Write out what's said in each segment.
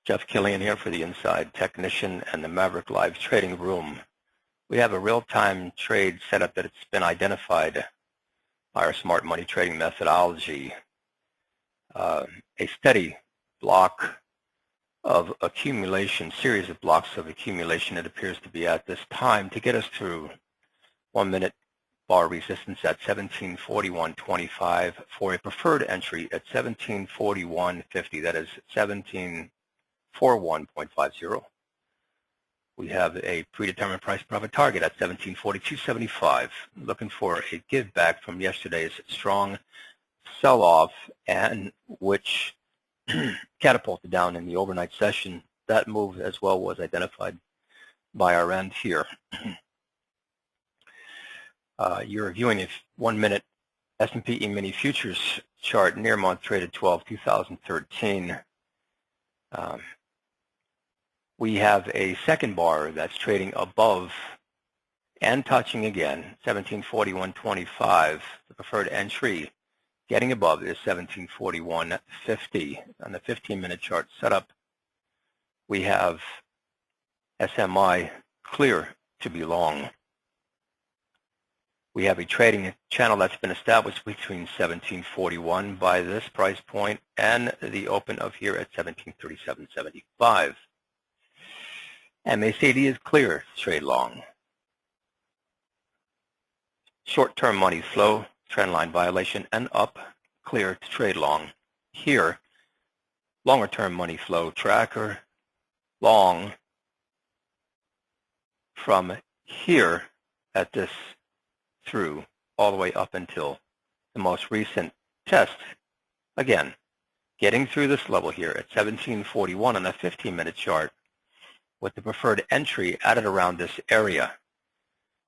Jeff Killian here for the Inside Technician and the Maverick Live Trading Room. We have a real-time trade setup that it's been identified by our smart money trading methodology. A steady block of accumulation, series of blocks of accumulation it appears to be at this time to get us through 1 minute bar resistance at 1741.25 for a preferred entry at 1741.50. That is 1741.50. We have a predetermined price profit target at 1742.75. Looking for a give back from yesterday's strong sell-off, and which catapulted down in the overnight session. That move as well was identified by our end here. You're viewing a 1 minute S&P E-mini futures chart near month traded 12/2013. We have a second bar that's trading above and touching again 1741.25. The preferred entry getting above is 1741.50. On the 15-minute chart setup, we have SMI clear to be long. We have a trading channel that's been established between 1741 by this price point and the open of here at 1737.75. MACD is clear to trade long. Short-term money flow, trendline violation, and up, clear to trade long. Here, longer-term money flow tracker, long from here at this through all the way up until the most recent test. Again, getting through this level here at 1741 on a 15-minute chart with the preferred entry added around this area.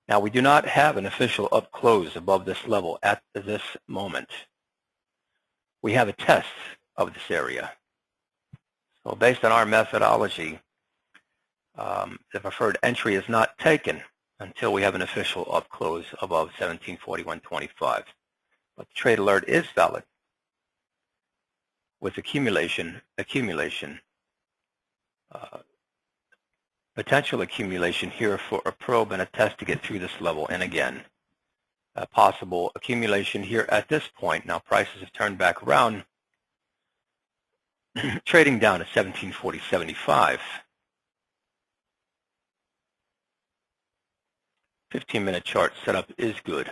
Now, we do not have an official up close above this level at this moment. We have a test of this area. So based on our methodology, the preferred entry is not taken until we have an official up close above 1741.25. But the trade alert is valid with potential accumulation here for a probe and a test to get through this level. And again, possible accumulation here at this point. Now prices have turned back around, trading down at 1740.75. 15-minute chart setup is good.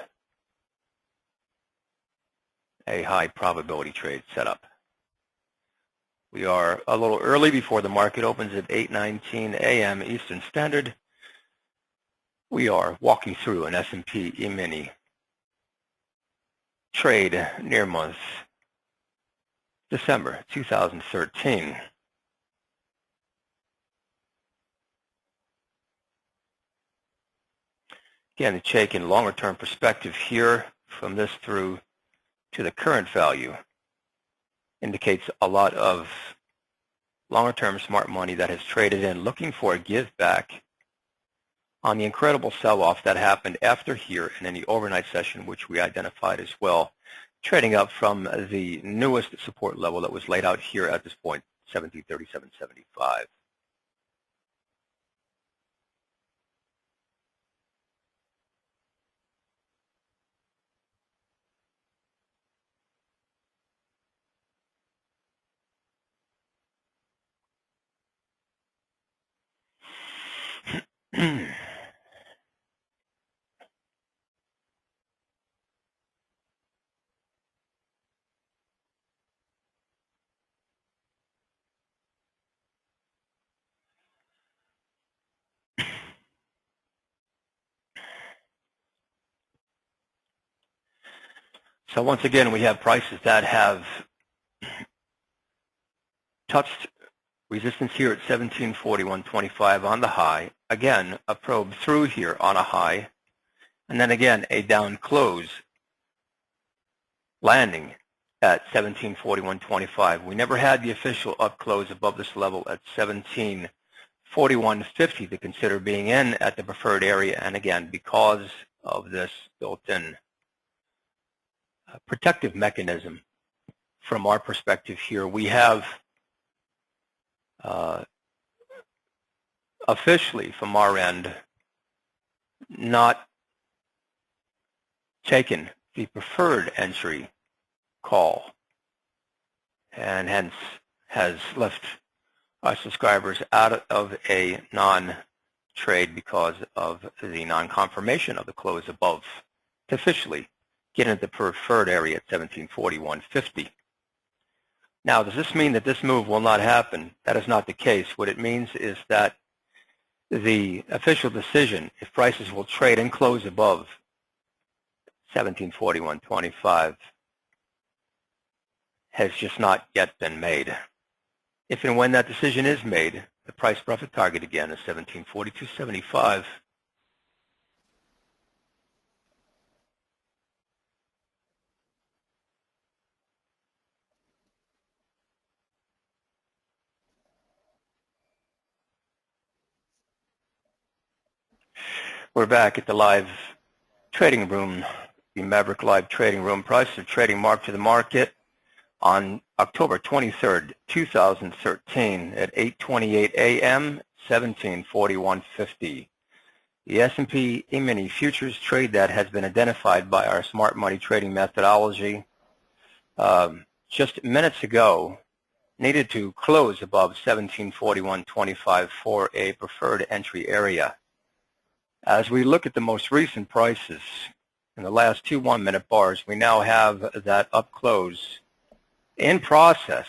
A high probability trade setup. We are a little early before the market opens at 8:19 a.m. Eastern Standard. We are walking through an S&P E-mini trade near month December 2013. Again, taking longer-term perspective here from this through to the current value indicates a lot of longer-term smart money that has traded in looking for a give back on the incredible sell-off that happened after here and in the overnight session, which we identified as well, trading up from the newest support level that was laid out here at this point, 1737.75. So once again, we have prices that have touched resistance here at 1741.25 on the high. Again, a probe through here on a high. And then again, a down close landing at 1741.25. We never had the official up close above this level at 1741.50 to consider being in at the preferred area. And again, because of this built-in protective mechanism from our perspective here, we have officially from our end not taken the preferred entry call, and hence has left our subscribers out of a non-trade because of the non-confirmation of the close above to officially get into the preferred area at 1741.50. Now, does this mean that this move will not happen? That is not the case. What it means is that the official decision, if prices will trade and close above 1741.25, has just not yet been made. If and when that decision is made, the price profit target again is 1742.75. We're back at the live trading room, the Maverick live trading room. Price of trading marked to the market on October 23rd, 2013 at 8:28 a.m., 1741.50. The S&P E-mini futures trade that has been identified by our smart money trading methodology just minutes ago needed to close above 1741.25 for a preferred entry area. As we look at the most recent prices in the last two 1-minute bars, we now have that up close in process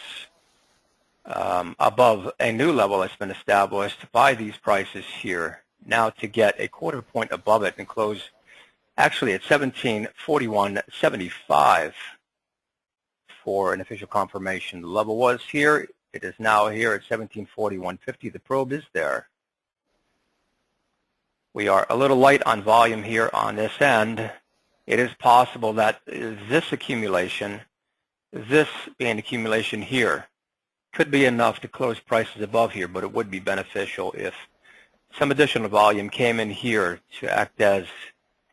above a new level that's been established by these prices here, now to get a quarter point above it and close actually at 1741.75 for an official confirmation. The level was here. It is now here at 1741.50. The probe is there. We are a little light on volume here on this end. It is possible that this accumulation, this being accumulation here, could be enough to close prices above here, but it would be beneficial if some additional volume came in here to act as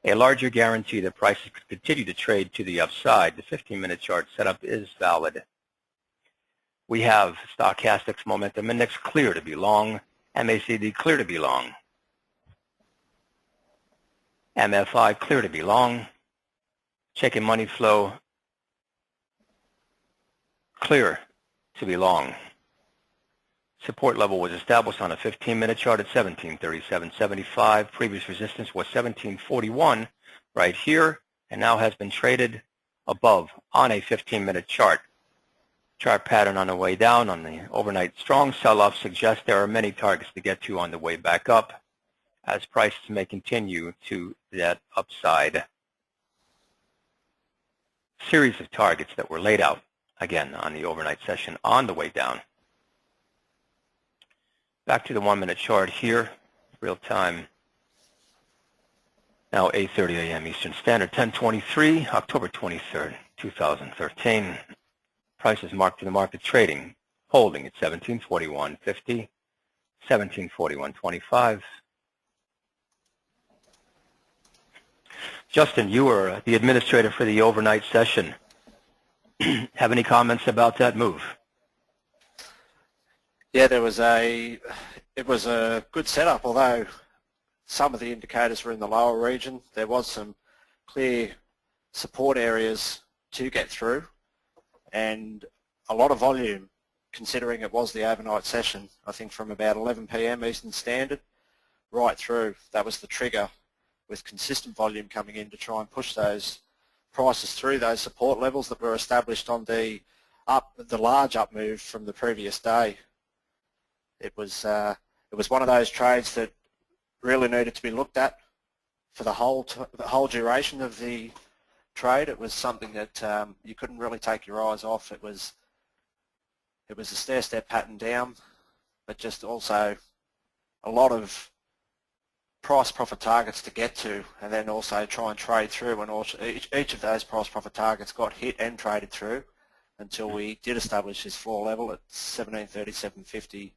a larger guarantee that prices could continue to trade to the upside. The 15-minute chart setup is valid. We have stochastics momentum index clear to be long, MACD clear to be long, MFI clear to be long, checking money flow clear to be long. Support level was established on a 15-minute chart at 1737.75. Previous resistance was 1741 right here, and now has been traded above on a 15-minute chart. Chart pattern on the way down on the overnight strong sell-off suggests there are many targets to get to on the way back up, as prices may continue to that upside. Series of targets that were laid out, again, on the overnight session on the way down. Back to the 1-minute chart here, real time. Now 8:30 a.m. Eastern Standard, 10:23, October 23rd, 2013. Prices marked to the market trading, holding at 1741.50, 1741.25. Justin, you were the administrator for the overnight session. Have any comments about that move? Yeah, it was a good setup, although some of the indicators were in the lower region. There was some clear support areas to get through, and a lot of volume, considering it was the overnight session. I think from about 11 p.m. Eastern Standard right through, that was the trigger, with consistent volume coming in to try and push those prices through those support levels that were established on the large up move from the previous day. It was one of those trades that really needed to be looked at for the whole duration of the trade. It was something that you couldn't really take your eyes off. It was a stair-step pattern down, but just also a lot of price profit targets to get to, and then also try and trade through, and also each of those price profit targets got hit and traded through until we did establish this floor level at 1737.50.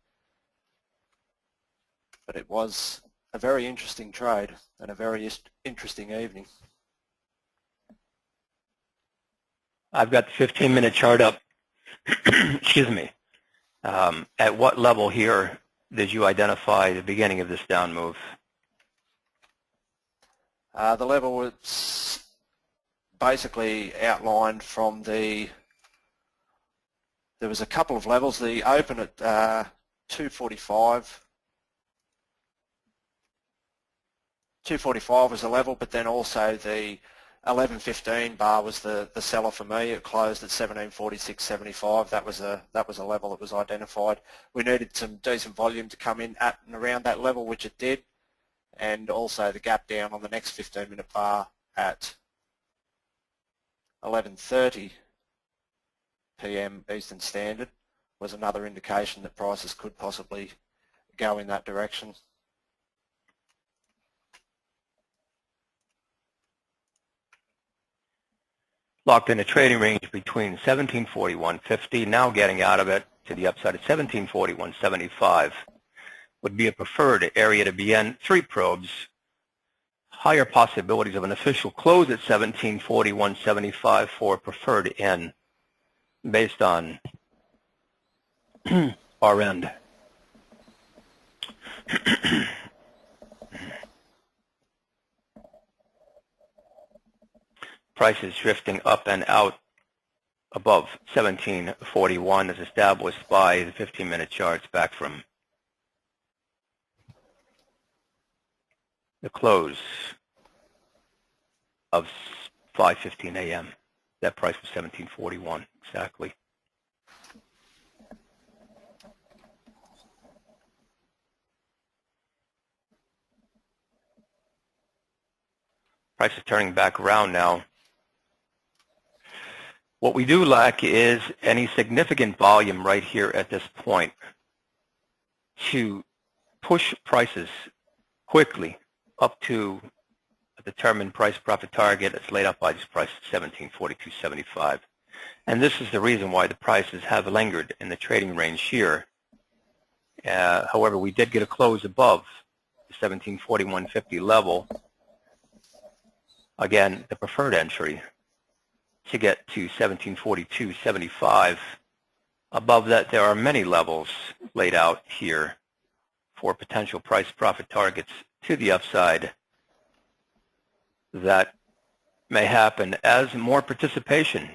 But it was a very interesting trade and a very interesting evening. I've got the 15-minute chart up. Excuse me. At what level here did you identify the beginning of this down move? The level was basically outlined from there was a couple of levels. The open at 245. 245 was the level, but then also the 11.15 bar was the seller for me. It closed at 17.46.75. That was a level that was identified. We needed some decent volume to come in at and around that level, which it did, and also the gap down on the next 15-minute bar at 11:30 p.m. Eastern Standard was another indication that prices could possibly go in that direction. Locked in a trading range between 1741.50, now getting out of it to the upside at 1741.75 would be a preferred area to be in. 3 probes, higher possibilities of an official close at 1741.75 for preferred in based on our end. Prices drifting up and out above 1741 as established by the 15-minute charts back from the close of 5:15 a.m. That price was 1741 exactly. Price is turning back around now. What we do lack is any significant volume right here at this point to push prices quickly up to a determined price profit target that's laid out by this price at 1742.75. And this is the reason why the prices have lingered in the trading range here. However, we did get a close above the 1741.50 level. Again, the preferred entry to get to 1742.75. Above that, there are many levels laid out here for potential price profit targets to the upside that may happen as more participation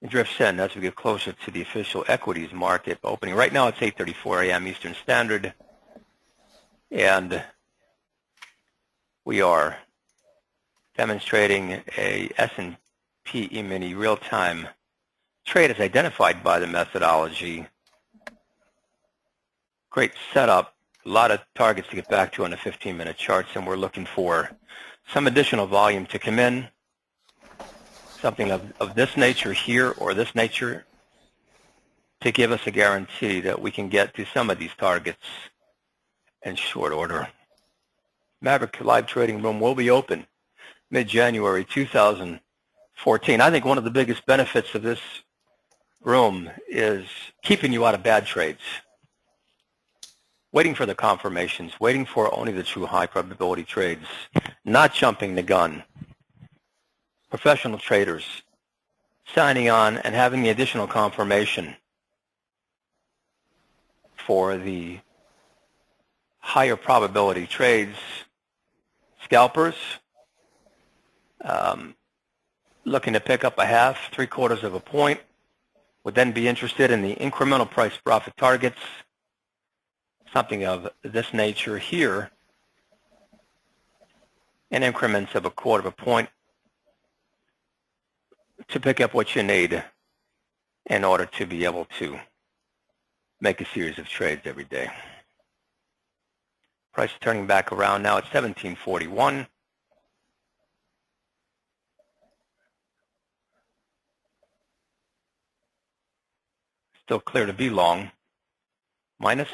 drifts in as we get closer to the official equities market opening. Right now it's 8:34 a.m. Eastern Standard, and we are demonstrating a S&P E-mini real-time trade as identified by the methodology. Great setup, a lot of targets to get back to on the 15-minute charts, and we're looking for some additional volume to come in, something of this nature here or this nature to give us a guarantee that we can get to some of these targets in short order. Maverick live trading room will be open mid-January 2014. I think one of the biggest benefits of this room is keeping you out of bad trades, waiting for the confirmations, waiting for only the true high probability trades, not jumping the gun. Professional traders signing on and having the additional confirmation for the higher probability trades. Scalpers looking to pick up a half, 3/4 of a point, would then be interested in the incremental price profit targets, something of this nature here, in increments of 1/4 of a point to pick up what you need in order to be able to make a series of trades every day. Price turning back around now at 1741. Still clear to be long, minus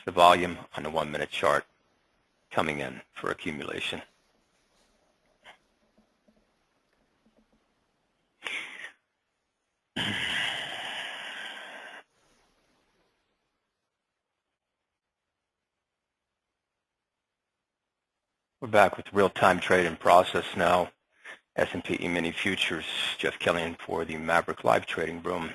the volume on the 1-minute chart coming in for accumulation. We're back with real-time trade in process now. S&P E-mini futures, Jeff Killian for the Maverick live trading room.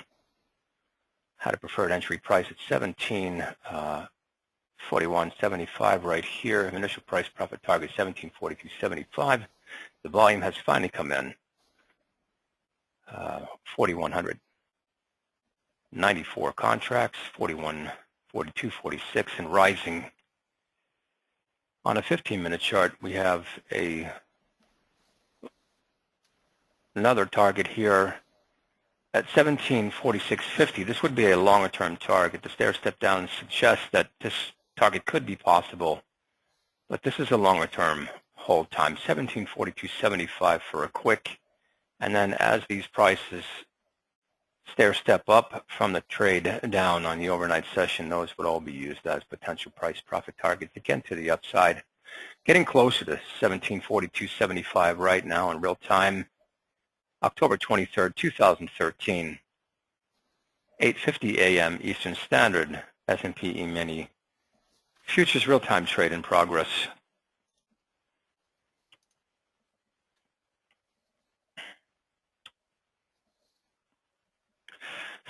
had a preferred entry price at 1741.75 right here. Initial price profit target 1742.75. The volume has finally come in, 4,194 contracts, 41, 42, 46, and rising. On a 15-minute chart, we have another target here at 1746.50. This would be a longer-term target. The stair step down suggests that this target could be possible, but this is a longer-term hold time, 1742.75 for a quick. And then as these prices stair step up from the trade down on the overnight session, those would all be used as potential price profit targets, again to the upside. Getting closer to 1742.75 right now in real time. October 23rd, 2013, 8:50 a.m. Eastern Standard, S&P E-mini futures real-time trade in progress.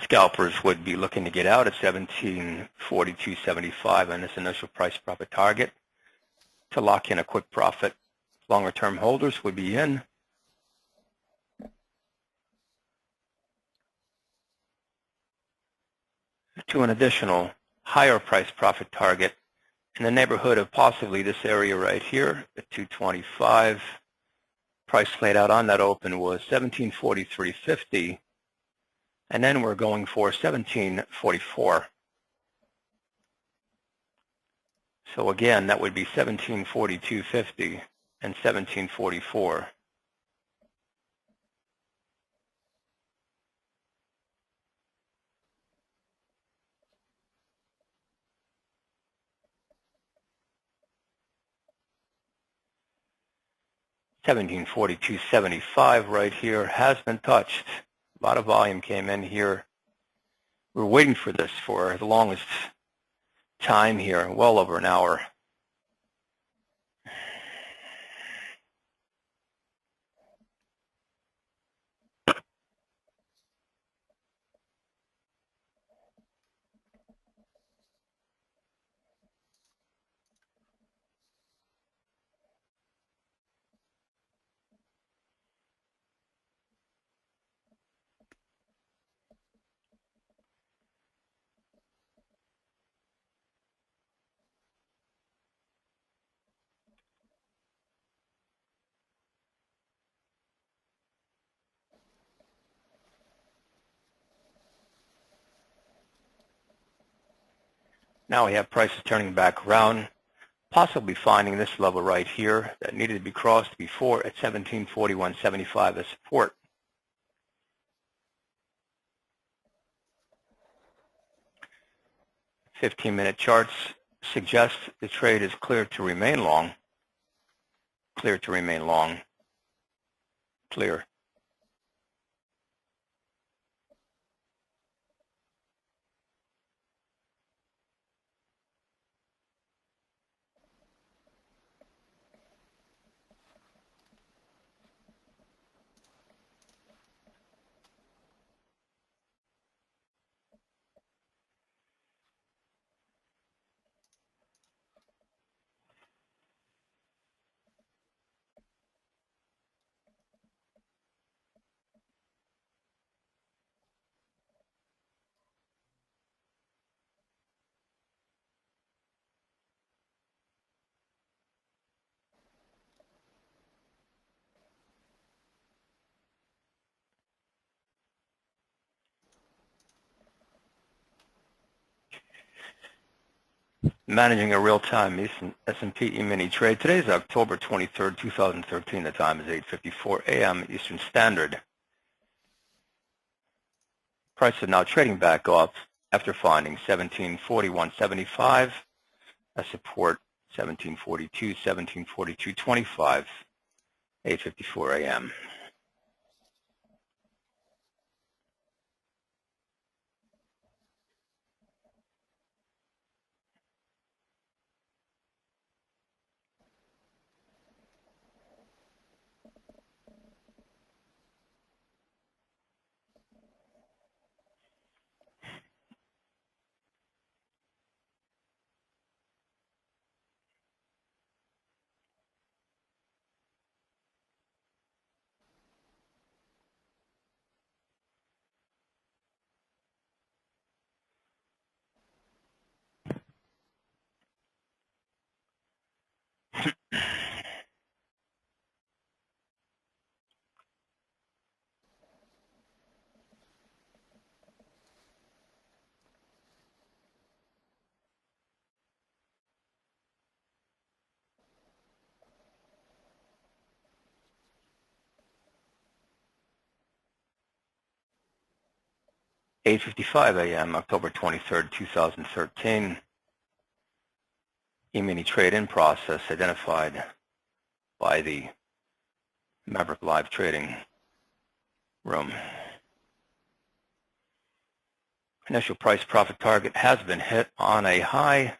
Scalpers would be looking to get out at 1742.75 on this initial price profit target to lock in a quick profit. Longer-term holders would be in. To an additional higher price profit target in the neighborhood of possibly this area right here at 225. Price laid out on that open was 1743.50, and then we're going for 1744. So again, that would be 1742.50 and 1744. $1742.75 right here has been touched. A lot of volume came in here. We're waiting for this for the longest time here, well over an hour. Now we have prices turning back around, possibly finding this level right here that needed to be crossed before at 1741.75 as support. Fifteen-minute charts suggest the trade is clear to remain long. Clear to remain long. Clear. Managing a real-time S&P E-mini trade. Today is October 23rd, 2013. The time is 8:54 a.m. Eastern Standard. Price is now trading back up after finding 1741.75 as support, 1742, 1742.25, 8:54 a.m. 8:55 a.m., October 23rd, 2013. E-mini trade-in process identified by the Maverick live trading room. Initial price profit target has been hit on a high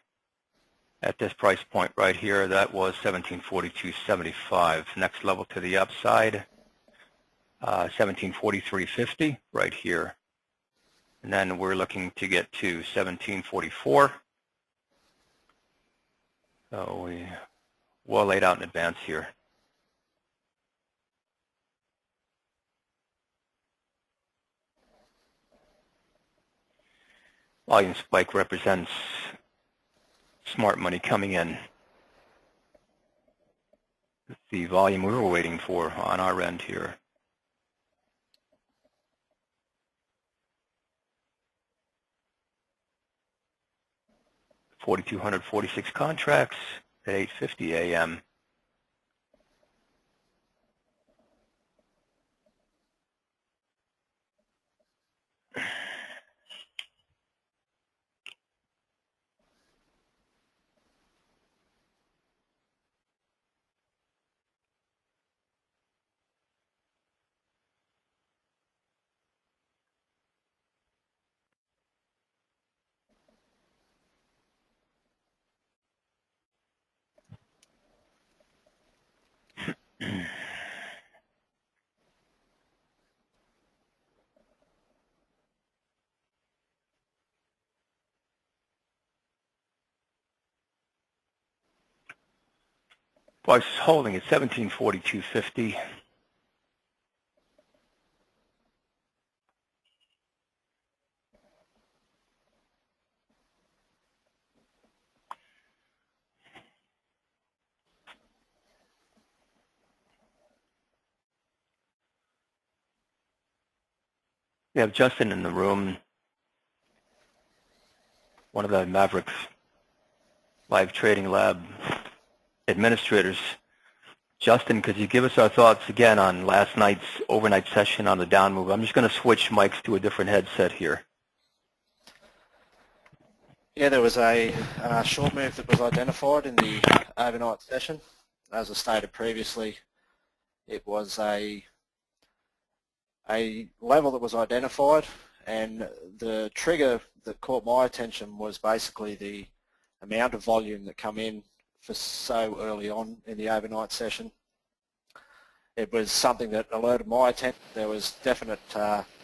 at this price point right here. That was 1742.75. Next level to the upside, 1743.50 right here. And then we're looking to get to 1744. So we well laid out in advance here. Volume spike represents smart money coming in. The volume we were waiting for on our end here. $4,246 contracts at 8:50 a.m. Price is holding at 1742.50. We have Justin in the room, one of the Maverick's live trading lab administrators. Justin, could you give us our thoughts again on last night's overnight session on the down move? I'm just going to switch mics to a different headset here. Yeah, there was a short move that was identified in the overnight session. As I stated previously, it was a level that was identified, and the trigger that caught my attention was basically the amount of volume that come in for so early on in the overnight session. It was something that alerted my attention. There was definite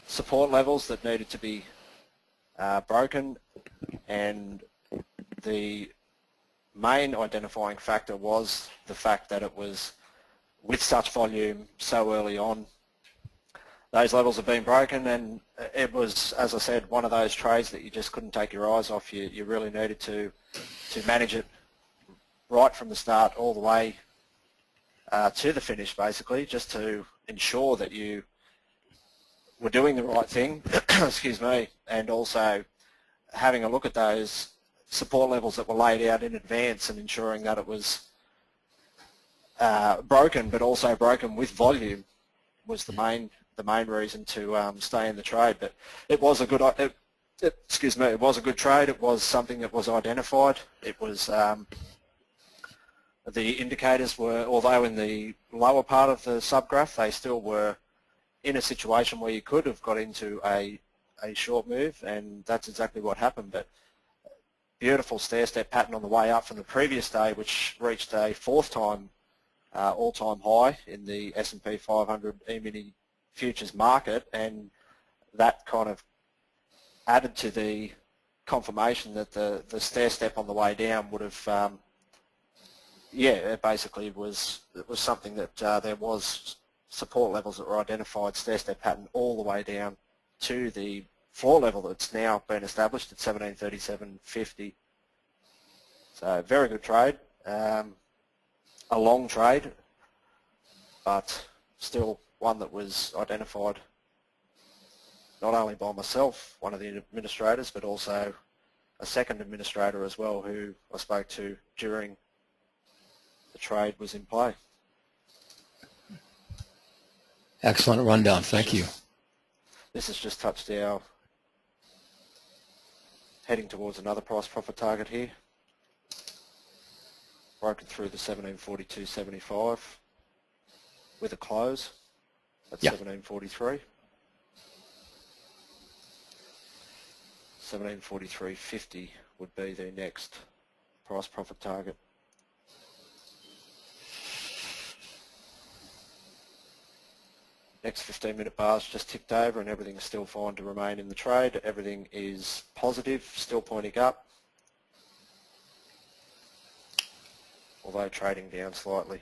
support levels that needed to be broken, and the main identifying factor was the fact that it was with such volume so early on. Those levels have been broken, and it was, as I said, one of those trades that you just couldn't take your eyes off. You really needed to manage it right from the start all the way to the finish, basically, just to ensure that you were doing the right thing, excuse me, and also having a look at those support levels that were laid out in advance and ensuring that it was broken, but also broken with volume was the main reason to stay in the trade. But it was a good, excuse me, it was a good trade. It was something that was identified. It was the indicators were, although in the lower part of the subgraph, they still were in a situation where you could have got into a short move, and that's exactly what happened. But beautiful stair-step pattern on the way up from the previous day, which reached a fourth time all-time high in the S&P 500 E-mini futures market, and that kind of added to the confirmation that the stair-step on the way down would have, yeah, it basically was something that there was support levels that were identified, stair-step pattern all the way down to the floor level that's now been established at 1737.50. So very good trade, a long trade, but still one that was identified not only by myself, one of the administrators, but also a second administrator as well, who I spoke to during the trade was in play. Excellent rundown. Thank you. This has just touched our heading towards another price profit target here. Broken through the 1742.75 with a close at 1743. 1743.50 would be the next price profit target. Next 15-minute bar's just ticked over and everything is still fine to remain in the trade. Everything is positive, still pointing up, although trading down slightly.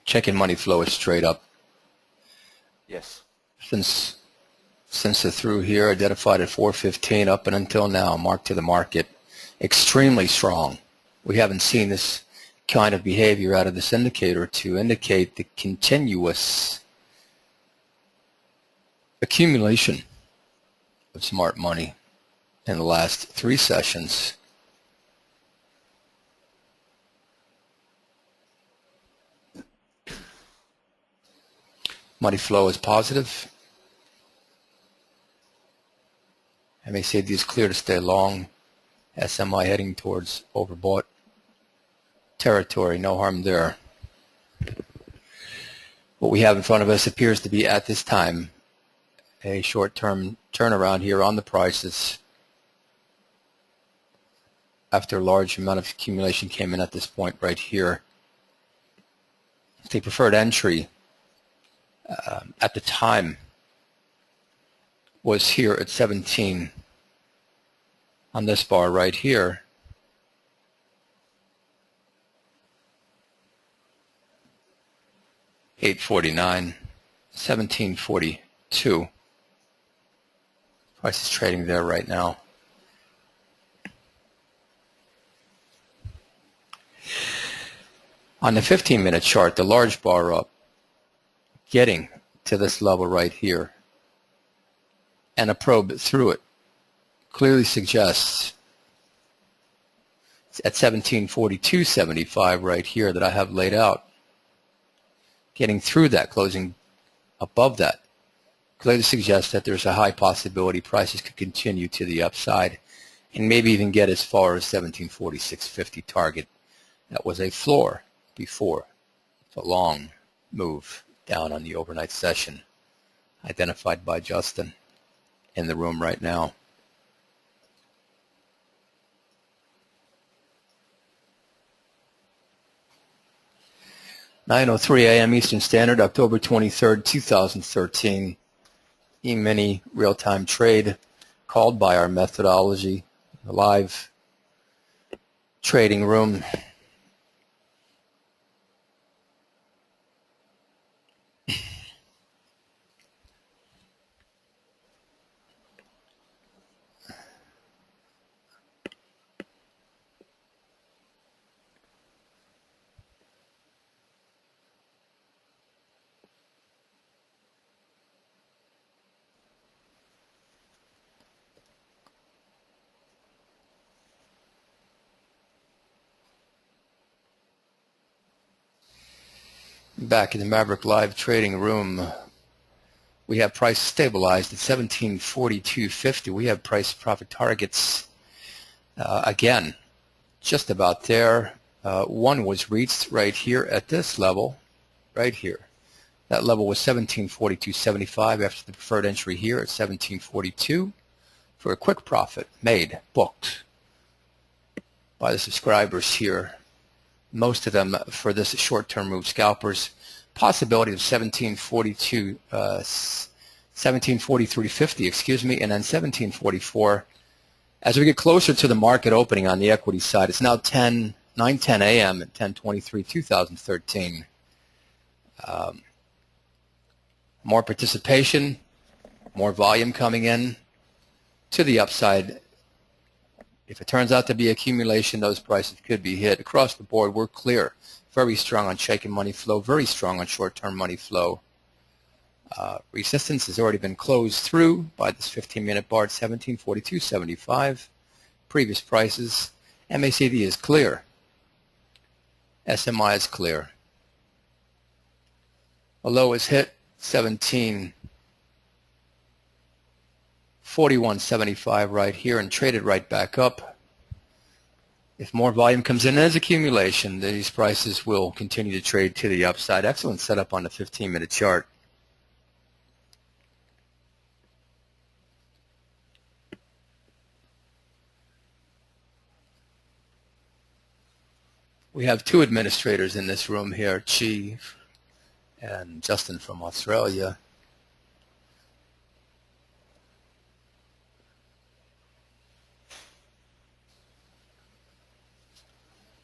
Checking money flow is straight up. Yes. Since the through here, identified at 415 up and until now, mark to the market, extremely strong. We haven't seen this kind of behavior out of this indicator to indicate the continuous accumulation of smart money in the last 3 sessions. Money flow is positive. MACD is clear to stay long. SMI heading towards overbought territory. No harm there. What we have in front of us appears to be, at this time, a short-term turnaround here on the prices after a large amount of accumulation came in at this point right here. The preferred entry at the time was here at 17 on this bar right here. $8.49, $17.42. Price is trading there right now. On the 15-minute chart, the large bar up, getting to this level right here, and a probe through it, clearly suggests at 1742.75 right here that I have laid out, getting through that, closing above that, clearly suggests that there's a high possibility prices could continue to the upside and maybe even get as far as 1746.50 target. That was a floor before. It's a long move down on the overnight session, identified by Justin in the room right now. (9:03 a.m. Eastern Standard, October 23rd, 2013. E-mini real-time trade called by our methodology, the live trading room. Back in the Maverick live trading room, we have price stabilized at 1742.50. We have price profit targets again, just about there. One was reached right here at this level, right here. That level was 1742.75 after the preferred entry here at 1742 for a quick profit made, booked by the subscribers here. Most of them for this short-term move scalpers. Possibility of 1743.50, excuse me, and then 1744. As we get closer to the market opening on the equity side, it's now 9:10 a.m. at 10/23/2013. More participation, more volume coming in to the upside. If it turns out to be accumulation, those prices could be hit. Across the board, we're clear. Very strong on shaking money flow, very strong on short-term money flow. Resistance has already been closed through by this 15-minute bar at 1742.75. Previous prices. MACD is clear. SMI is clear. A low is hit, 1741.75 right here, and traded right back up. If more volume comes in as accumulation, these prices will continue to trade to the upside. Excellent setup on the 15-minute chart. We have two administrators in this room here, Chi and Justin from Australia.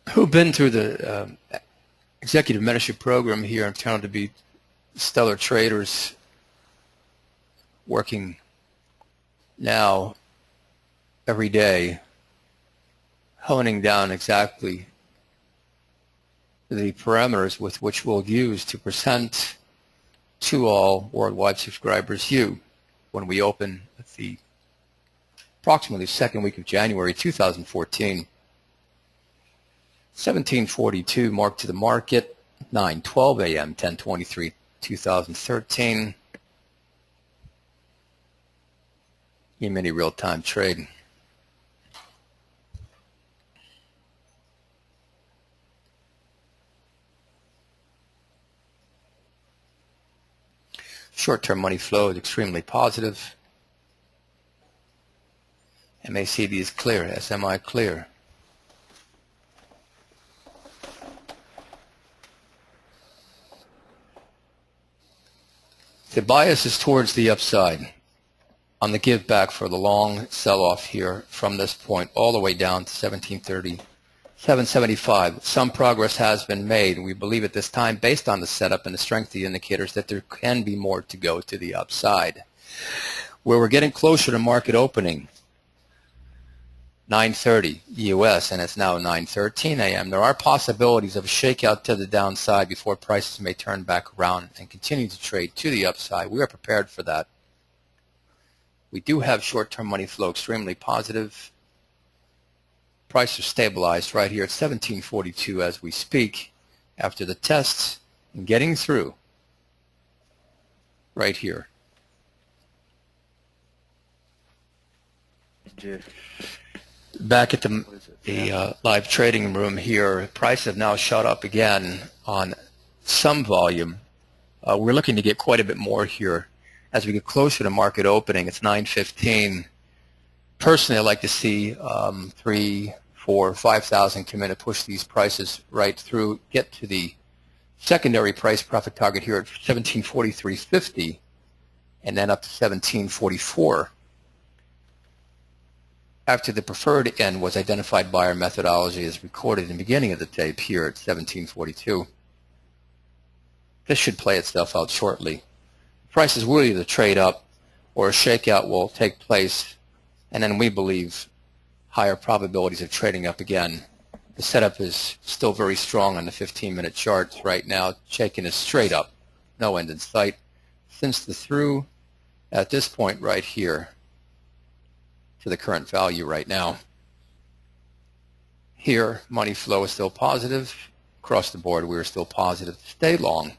Who've been through the executive mentorship program here and turned out to be stellar traders working now every day, honing down exactly the parameters with which we'll use to present to all worldwide subscribers you when we open the approximately second week of January 2014. 1742 mark to the market, 9:12 a.m. 10/23/2013. E-mini real-time trade. Short-term money flow is extremely positive. MACD is clear, SMI clear. The bias is towards the upside on the give back for the long sell-off here from this point all the way down to 1730, 775. Some progress has been made. We believe at this time, based on the setup and the strength of the indicators, that there can be more to go to the upside. Where we're getting closer to market opening, 9:30 U.S., and it's now 9:13 a.m. There are possibilities of a shakeout to the downside before prices may turn back around and continue to trade to the upside. We are prepared for that. We do have short-term money flow extremely positive. Prices are stabilized right here at 1742 as we speak after the tests and getting through right here. Back at the live trading room here, prices have now shot up again on some volume. We're looking to get quite a bit more here as we get closer to market opening. It's 9:15. Personally, I'd like to see 3, 4, 5,000 come in to push these prices right through, get to the secondary price profit target here at 1743.50, and then up to 1744. After the preferred end was identified by our methodology as recorded in the beginning of the tape here at 1742. This should play itself out shortly. Prices will either trade up or a shakeout will take place, and then we believe higher probabilities of trading up again. The setup is still very strong on the 15-minute charts right now, shaking it straight up, no end in sight. Since the through at this point right here to the current value right now. Here, money flow is still positive. Across the board, we are still positive. Stay long.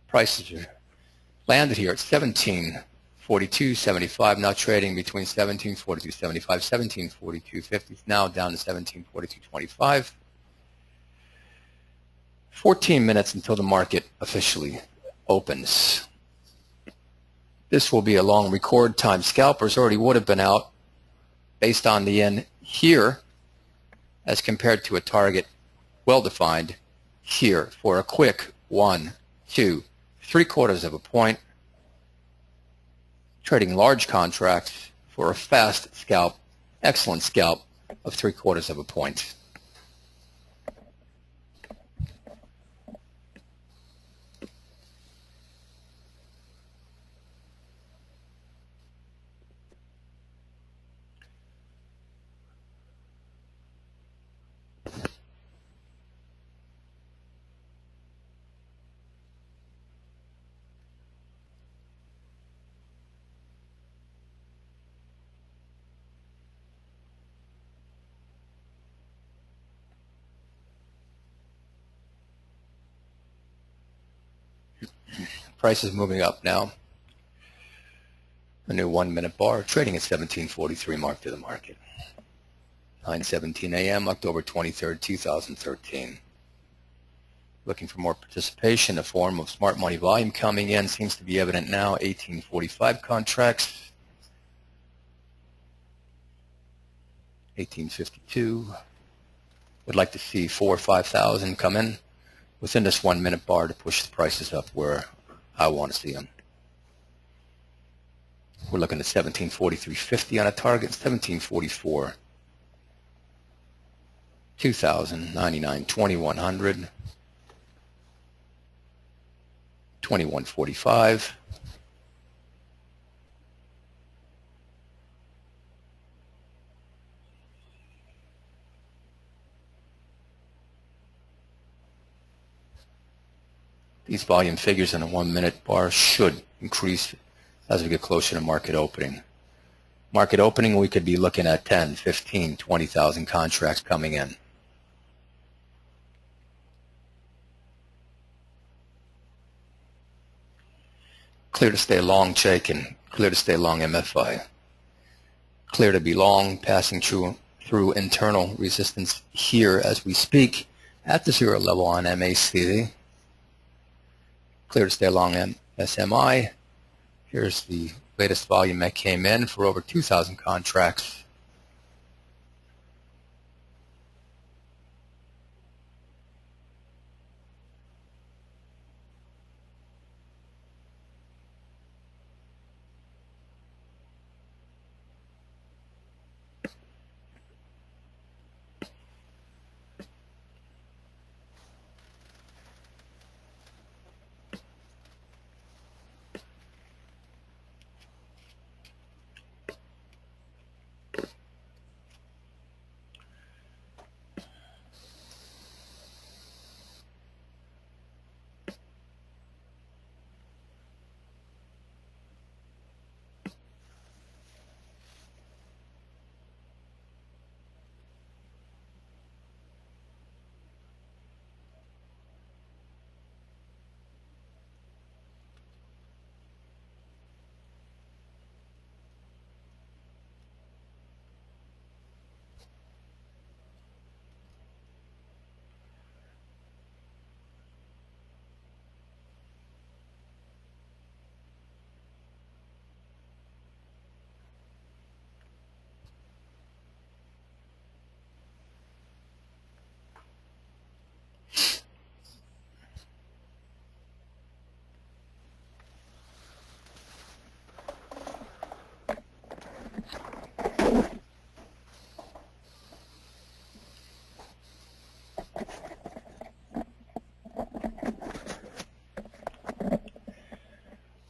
Prices are landed here at 1742.75, now trading between 1742.75, 1742.50, now down to 1742.25. 14 minutes until the market officially opens. This will be a long record time. Scalpers already would have been out based on the end here as compared to a target well-defined here for a quick 1, 2, 3/4 of a point. Trading large contracts for a fast scalp, excellent scalp of 3/4 of a point. Price is moving up now. A new 1-minute bar trading at 1743 mark to the market. 9:17 a.m. October 23rd, 2013. Looking for more participation. A form of smart money volume coming in seems to be evident now. 1845 contracts. 1852. Would like to see 4,000 or 5,000 come in within this 1-minute bar to push the prices up where I want to see them. We're looking at 1743.50 on a target. 1744. 2,000, 99, 2,100. 2145. These volume figures in a 1-minute bar should increase as we get closer to market opening. Market opening, we could be looking at 10, 15, 20,000 contracts coming in. Clear to stay long Chaikin, clear to stay long MFI. Clear to be long, passing through internal resistance here as we speak at the 0 level on MACD. Clear to stay long SMI. Here's the latest volume that came in for over 2,000 contracts.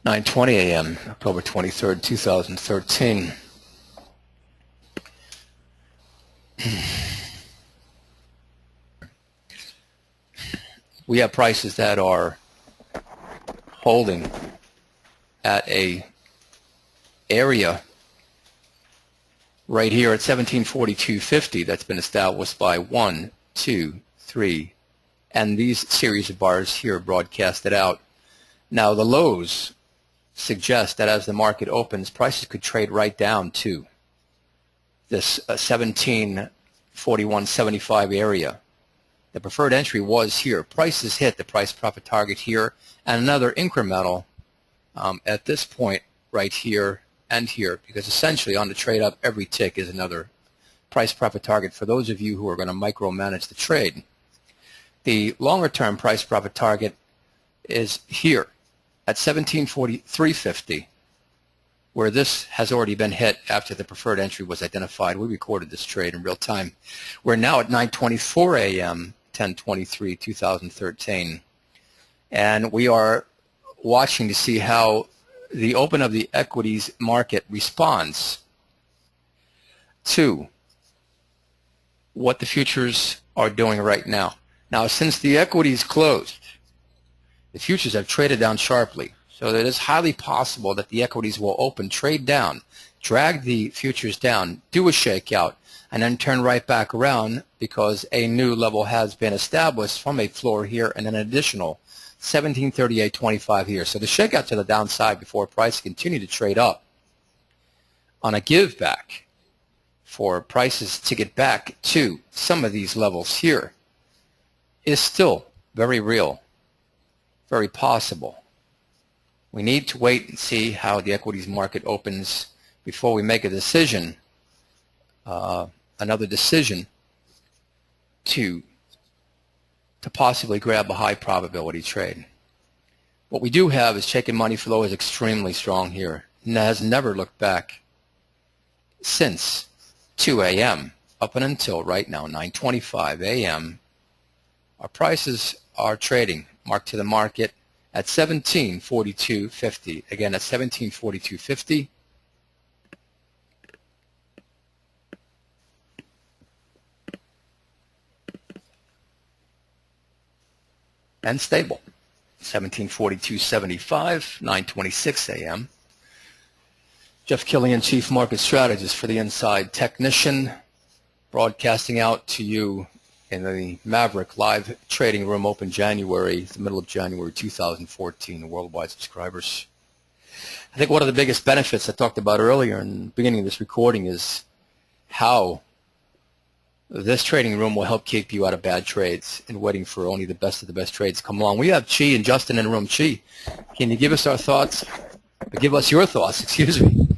(9:20 a.m. October 23rd, 2013). We have prices that are holding at a area right here at 1742.50 that's been established by 1, 2, 3, and these series of bars here broadcasted out. Now the lows suggest that as the market opens, prices could trade right down to this 1741.75 area. The preferred entry was here. Prices hit the price profit target here and another incremental at this point right here and here, because essentially on the trade up, every tick is another price profit target for those of you who are going to micromanage the trade. The longer term price profit target is here at 1743.50, where this has already been hit after the preferred entry was identified. We recorded this trade in real time. We're now at 9:24 a.m., 10/23/2013, and we are watching to see how the open of the equities market responds to what the futures are doing right now. Now, since the equities closed, the futures have traded down sharply, so that it's highly possible that the equities will open, trade down, drag the futures down, do a shakeout, and then turn right back around because a new level has been established from a floor here and an additional 1738.25 here. So the shakeout to the downside before price continue to trade up on a give back for prices to get back to some of these levels here is still very real, very possible. We need to wait and see how the equities market opens before we make a decision, another decision to possibly grab a high probability trade. What we do have is check and money flow is extremely strong here and has never looked back since 2 a.m. up and until right now, 9:25 a.m. Our prices are trading marked to the market at 1742.50. Again, at 1742.50. And stable. 1742.75, 9:26 a.m. Jeff Killian, Chief Market Strategist for the Inside Technician, broadcasting out to you in the Maverick live trading room, open January, the middle of January 2014, worldwide subscribers. I think one of the biggest benefits I talked about earlier in the beginning of this recording is how this trading room will help keep you out of bad trades and waiting for only the best of the best trades to come along. We have Chi and Justin in the room. Chi, can you give us our thoughts, or give us your thoughts, excuse me,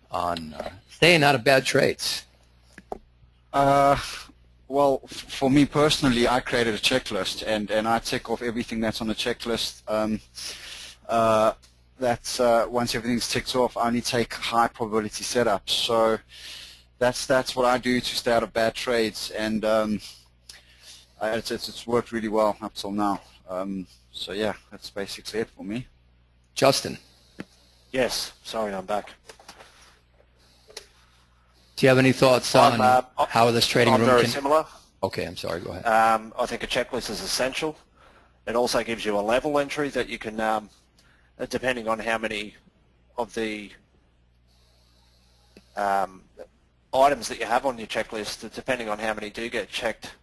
on staying out of bad trades? Well, for me personally, I created a checklist, and I tick off everything that's on the checklist. Once everything's ticked off, I only take high probability setups. So that's what I do to stay out of bad trades, and it's worked really well up till now. So yeah, that's basically it for me. Justin. Yes, sorry, I'm back. Do you have any thoughts on how this trading room very can... similar. Okay, I'm sorry, go ahead. I think a checklist is essential. It also gives you a level entry that you can, depending on how many of the items that you have on your checklist, depending on how many do get checked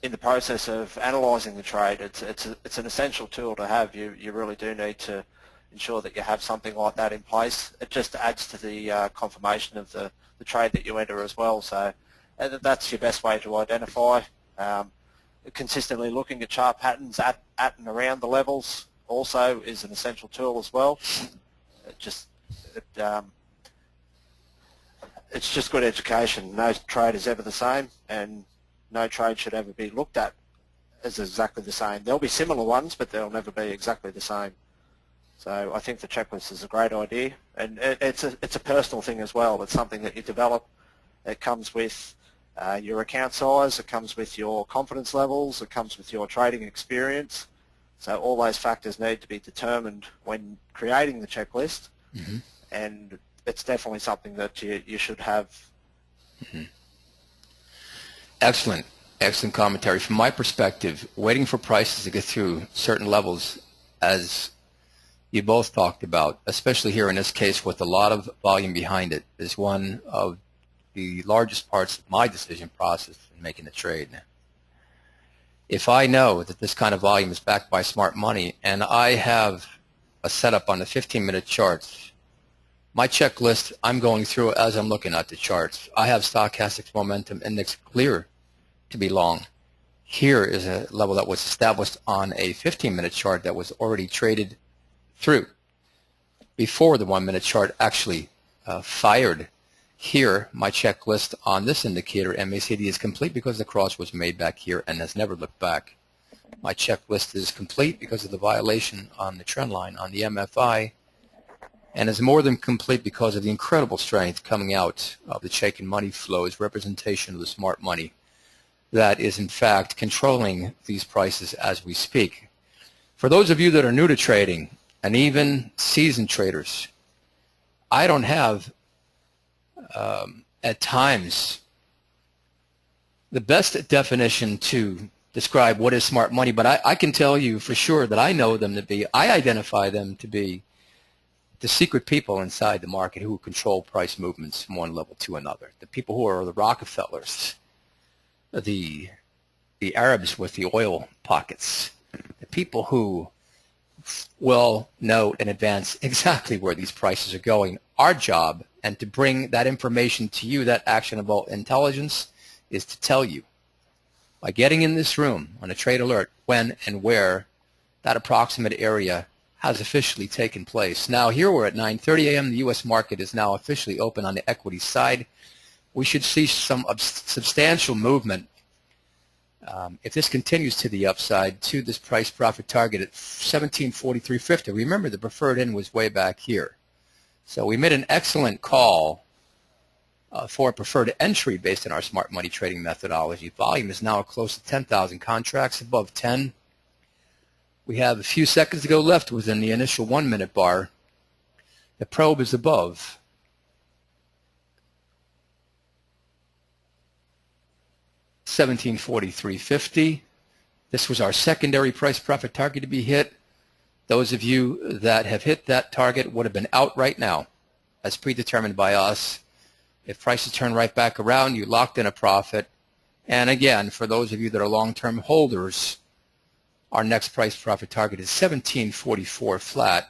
in the process of analysing the trade, it's an essential tool to have. You really do need to ensure that you have something like that in place. It just adds to the confirmation of the trade that you enter as well. So that's your best way to identify. Consistently looking at chart patterns at and around the levels also is an essential tool as well. It's just good education. No trade is ever the same, and no trade should ever be looked at as exactly the same. There'll be similar ones, but they'll never be exactly the same. So I think the checklist is a great idea, and it's a personal thing as well. It's something that you develop. It comes with your account size, it comes with your confidence levels, it comes with your trading experience. So all those factors need to be determined when creating the checklist, and it's definitely something that you should have. Excellent. Excellent commentary. From my perspective, waiting for prices to get through certain levels, as you both talked about, especially here in this case with a lot of volume behind it, is one of the largest parts of my decision process in making a trade. If I know that this kind of volume is backed by smart money and I have a setup on the 15-minute charts, my checklist I'm going through as I'm looking at the charts. I have stochastic momentum index clear to be long. Here is a level that was established on a 15-minute chart that was already traded through before the 1-minute chart actually fired. Here, my checklist on this indicator, MACD, is complete because the cross was made back here and has never looked back. My checklist is complete because of the violation on the trend line on the MFI, and is more than complete because of the incredible strength coming out of the check and money flows, representation of the smart money that is in fact controlling these prices as we speak. For those of you that are new to trading, and even seasoned traders, I don't have at times the best definition to describe what is smart money, but I can tell you for sure that I know them to be, I identify them to be the secret people inside the market who control price movements from one level to another. The people who are the Rockefellers, the Arabs with the oil pockets, the people who will know in advance exactly where these prices are going. Our job, and to bring that information to you, that actionable intelligence, is to tell you by getting in this room on a trade alert when and where that approximate area has officially taken place. Now here we're at 9:30 a.m. The U.S. market is now officially open on the equity side. We should see some substantial movement if this continues to the upside to this price profit target at 1743.50. Remember, the preferred in was way back here. So we made an excellent call for a preferred entry based on our smart money trading methodology. Volume is now close to 10,000 contracts, above 10. We have a few seconds to go left within the initial 1 minute bar. The probe is above 1743.50. This was our secondary price profit target to be hit. Those of you that have hit that target would have been out right now, as predetermined by us. If prices turn right back around, you locked in a profit. And again, for those of you that are long-term holders, our next price profit target is 1744 flat,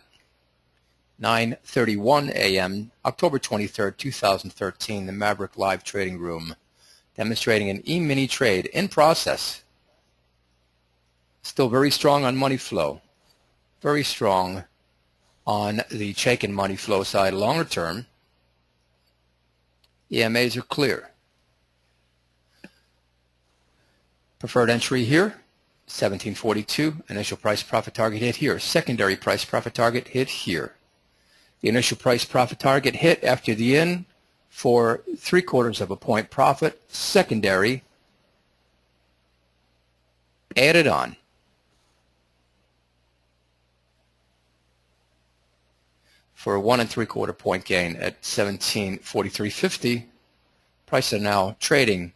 9:31 a.m., October 23rd, 2013, the Maverick live trading room, demonstrating an E-mini trade in process. Still very strong on money flow, very strong on the Chaikin money flow side. Longer term, EMAs are clear. Preferred entry here, 1742. Initial price profit target hit here. Secondary price profit target hit here. The initial price profit target hit after the in for 3/4 of a point profit. Secondary added on. For a 1 3/4 point gain at 1743.50. Prices are now trading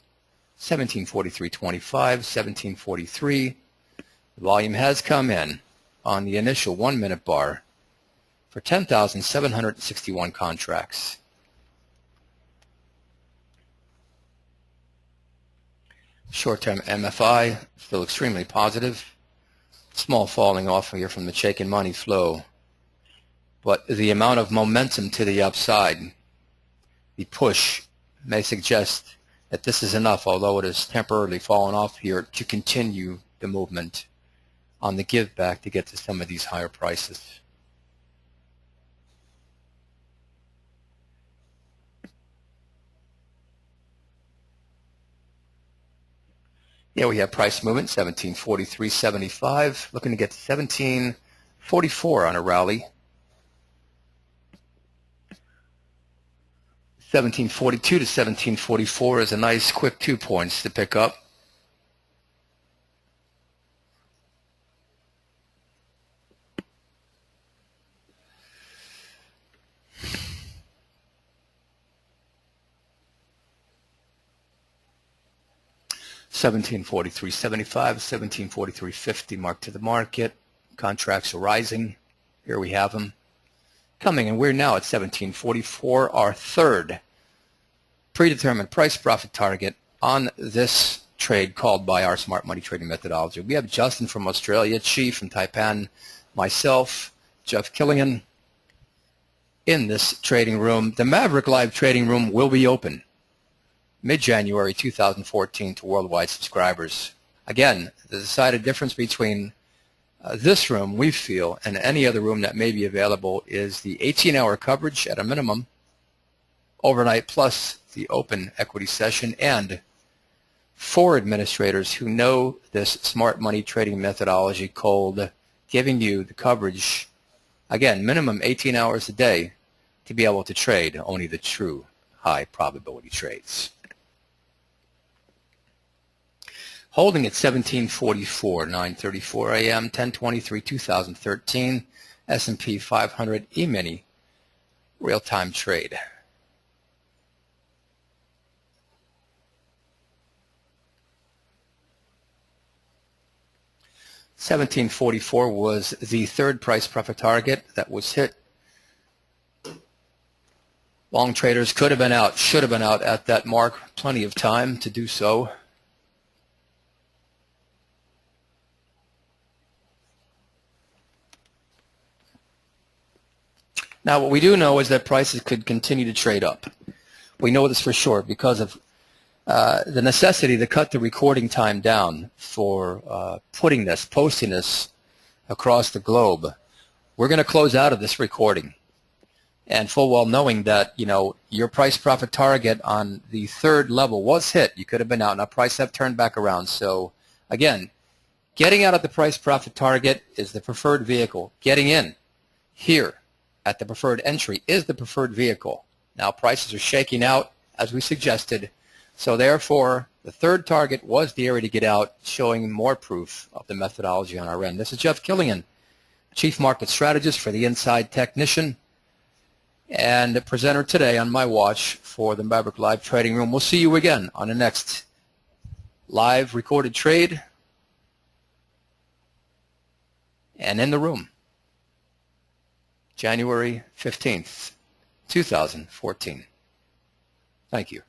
1743.25, 1743. The volume has come in on the initial 1 minute bar for 10,761 contracts. Short-term MFI still extremely positive. Small falling off here from the Chaikin money flow. But the amount of momentum to the upside, the push, may suggest that this is enough, although it has temporarily fallen off here, to continue the movement on the give back to get to some of these higher prices. Yeah, we have price movement, 1743.75, looking to get to 1744 on a rally. 1742 to 1744 is a nice quick 2 points to pick up. $1743.75, $1743.50 marked to the market. Contracts are rising. Here we have them coming, and we're now at 1744, our third predetermined price profit target on this trade called by our smart money trading methodology. We have Justin from Australia, Chi from Taipan, myself, Jeff Killian in this trading room. The Maverick live trading room will be open mid-January 2014 to worldwide subscribers. Again, the decided difference between this room, we feel, and any other room that may be available is the 18-hour coverage at a minimum, overnight plus the open equity session, and 4 administrators who know this smart money trading methodology cold, giving you the coverage, again, minimum 18 hours a day to be able to trade only the true high probability trades. Holding at 1744, 9:34 a.m., 10/23/2013, S&P 500 E-mini real-time trade. $17.44 was the third price profit target that was hit. Long traders could have been out, should have been out at that mark. Plenty of time to do so. Now, what we do know is that prices could continue to trade up. We know this for sure because of the necessity to cut the recording time down for posting this across the globe. We're going to close out of this recording, and full well knowing that, you know, your price profit target on the third level was hit. You could have been out. Now prices have turned back around. So again, getting out of the price profit target is the preferred vehicle. Getting in here at the preferred entry is the preferred vehicle. Now prices are shaking out as we suggested. So therefore, the third target was the area to get out, showing more proof of the methodology on our end. This is Jeff Killian, Chief Market Strategist for the Inside Technician and the presenter today on my watch for the Maverick Live Trading Room. We'll see you again on the next live recorded trade and in the room, January 15th, 2014. Thank you.